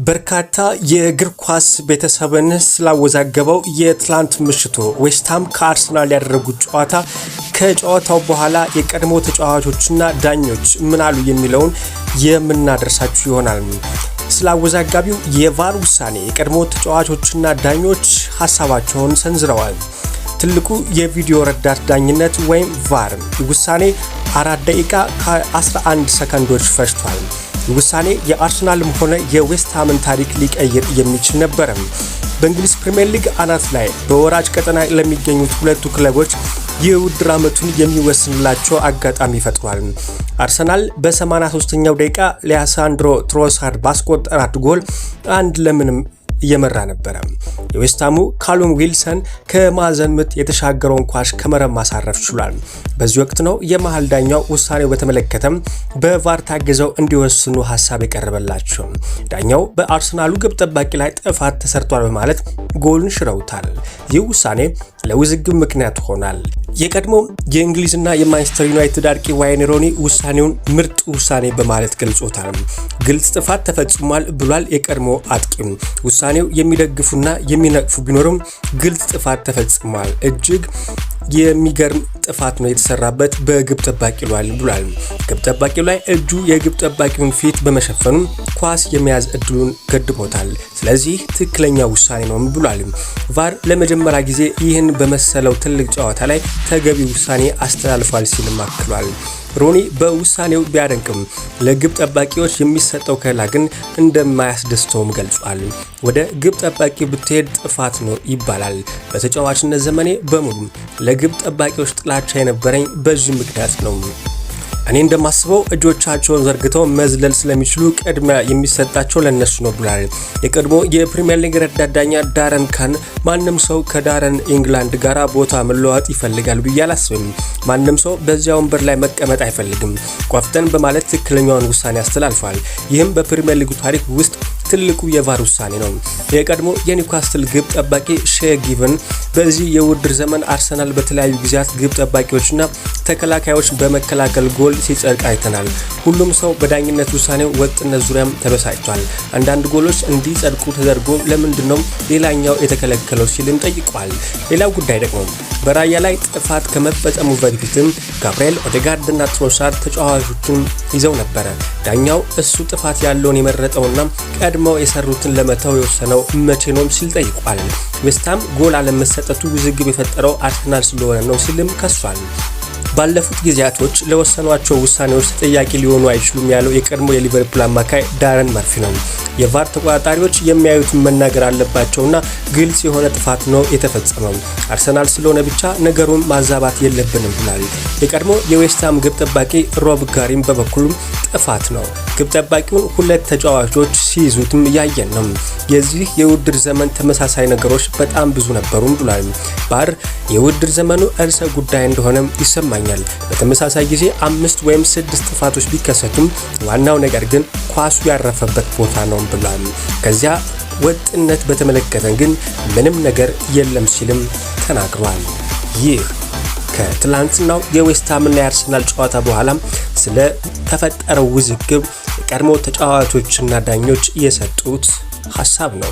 በርካታ የእግር ኳስ ቤተሰብን ስላወዛገበው የትላንት ምሽቱ ዌስትሃም ከአርሰናል ያደረጉት ጨዋታ ከጨዋታው በኋላ የቀድሞ ተጫዋቾችና ዳኞች ምን አሉ የሚለውን የምናደርሳችሁ ይሆናል። ስላወዛጋቢው የቫር ውሳኔ የቀድሞ ተጫዋቾችና ዳኞች ሐሳባቸውን ሰንዝረዋል። ትልቁ የቪዲዮ ረዳት ዳኝነት ወይም ቫር ውሳኔ 4 ደቂቃ ከ11 ሰከንዶች ፈጅቷል። ውሳኔ የአርሰናልም ሆነ የዌስትሃምን ታሪክ ሊቀይር የሚችል ነበር። በእንግሊዝ ፕሪሚየር ሊግ አናት ላይ በወራጅ ቀጠና ለሚገኙት ሁለቱ ክለቦች የውድድር ዓመቱን የሚወስንላቸው አጋጣሚ ፈጥሯል። አርሰናል በ83ኛው ደቂቃ ሊያሳንድሮ ትሮሳርድ ባስቆጠራት ጎል 1-0 እየመራ ነበር። የዌስትሃሙ ካሉም ዊልሰን ከማዕዘን ምት የተሻገረውን ኳስ ከመረብ ማሳረፍ ችሏል። በዚህ ወቅት ነው የመሃል ዳኛው ውሳኔው በተመለከተም በቫር ታግዘው እንዲወስኑ ሐሳብ የቀረበላቸው። ዳኛው በአርሰናሉ ግብ ጠባቂ ላይ ጥፋት ተሰርቷል በማለት ጎልን ሽረውታል። ይህ ውሳኔ ለውዝግብ ምክንያት ሆኗል። የቀድሞ የእንግሊዝና የማንቸስተር ዩናይትድ አጥቂ ዋይን ሮኒ ውሳኔውን ምርጥ ውሳኔ በማለት ገልጾታል። ግልጽ ጥፋት ተፈጽሟል ብሏል የቀድሞ አጥቂ። ውሳኔው የሚደግፉና የሚነቅፉ ቢኖርም ግልጽ ጥፋት ተፈጽሟል፣ እጅግ የሚገርም ጥፋት ነው የተሰራበት በግብ ጠባቂ ላይ ብሏል። ግብ ጠባቂው ላይ እጁ የግብ ጠባቂውን ፊት በመሸፈኑ ኳስ የመያዝ እድሉን ገድቦታል። ስለዚህ ትክክለኛ ውሳኔ ነው ብሏል። ቫር ለመጀመሪያ ጊዜ ይህን በመሰለው ትልቅ ጨዋታ ላይ ተገቢ ውሳኔ አስተላልፏል ሲልም አክሏል። ሮኒ በውሳኔው ቢያደንቅም ለግብ ጠባቂዎች የሚሰጠው ከለላ ግን እንደማያስደስተውም ገልጿል። ወደ ግብ ጠባቂ ብትሄድ ጥፋት ነው ይባላል። በተጫዋችነት ዘመኔ በሙሉ ለግብ ጠባቂዎች ጥላቻ የነበረኝ በዚህ ምክንያት ነው። እኔ እንደማስበው እጆቻቸውን ዘርግተው መዝለል ስለሚችሉ ቅድሚያ የሚሰጣቸው ለነሱ ነው ብሏል። የቀድሞ የፕሪሚየር ሊግ ረዳት ዳኛ ዳረን ካን ማንም ሰው ከዳረን ኢንግላንድ ጋር ቦታ መለዋወጥ ይፈልጋል ብዬ አላስብም። ማንም ሰው በዚያ ወንበር ላይ መቀመጥ አይፈልግም። ቆፍጠን በማለት ትክክለኛውን ውሳኔ አስተላልፏል። ይህም በፕሪሚየር ሊጉ ታሪክ ውስጥ ትልቁ የቫር ውሳኔ ነው። የቀድሞ የኒውካስትል ግብ ጠባቂ ሼ ጊቨን በዚህ የውድድር ዘመን አርሰናል በተለያዩ ጊዜያት ግብ ጠባቂዎችና ተከላካዮች በመከላከል ጎል ሲጸድቅ አይተናል። ሁሉም ሰው በዳኝነት ውሳኔው ወጥነት ዙሪያም ተበሳጭቷል። አንዳንድ ጎሎች እንዲጸድቁ ተደርጎ ለምንድነው ሌላኛው የተከለከለው ሲልም ጠይቋል። ሌላው ጉዳይ ደግሞ በራያ ላይ ጥፋት ከመፈጸሙ በፊትም ጋብሪኤል ኦዴጋርድና ትሮሳርድ ተጫዋቾችን ይዘው ነበር። ዳኛው እሱ ጥፋት ያለውን የመረጠውና ቀድመው የሰሩትን ለመተው የወሰነው መቼ ነው ሲል ጠይቋል። ዌስትሃም ጎል አለመሰጠቱ ውዝግብ የፈጠረው አርሰናል ስለሆነ ነው ሲልም ከሷል። ባለፉት ጊዜያቶች ለወሰኗቸው ውሳኔዎች ተጠያቂ ሊሆኑ አይችሉም ያለው የቀድሞ የሊቨርፑል አማካይ ዳረን መርፊ ነው። የቫር ተቆጣጣሪዎች የሚያዩትን መናገር አለባቸውና ግልጽ የሆነ ጥፋት ነው የተፈጸመው። አርሰናል ስለሆነ ብቻ ነገሩን ማዛባት የለብንም ብሏል። የቀድሞ የዌስትሃም ግብ ጠባቂ ሮብ ጋሪም በበኩሉ ጥፋት ነው፣ ግብ ጠባቂውን ሁለት ተጫዋቾች ሲይዙትም ያየን ነው። የዚህ የውድድር ዘመን ተመሳሳይ ነገሮች በጣም ብዙ ነበሩም ብሏል። ቫር የውድድር ዘመኑ እርሰ ጉዳይ እንደሆነ ይሰማኛል። በተመሳሳይ ጊዜ 5 ወይም 6 ጥፋቶች ቢከሰቱም ዋናው ነገር ግን ኳሱ ያረፈበት ቦታ ነው ብሏል። ከዚያ ወጥነት በተመለከተ ግን ምንም ነገር የለም ሲልም ተናግሯል። ይህ ከትላንትናው የዌስትሃምና የአርሰናል ጨዋታ በኋላ ስለ ተፈጠረው ውዝግብ የቀድሞ ተጫዋቾችና ዳኞች የሰጡት ሐሳብ ነው።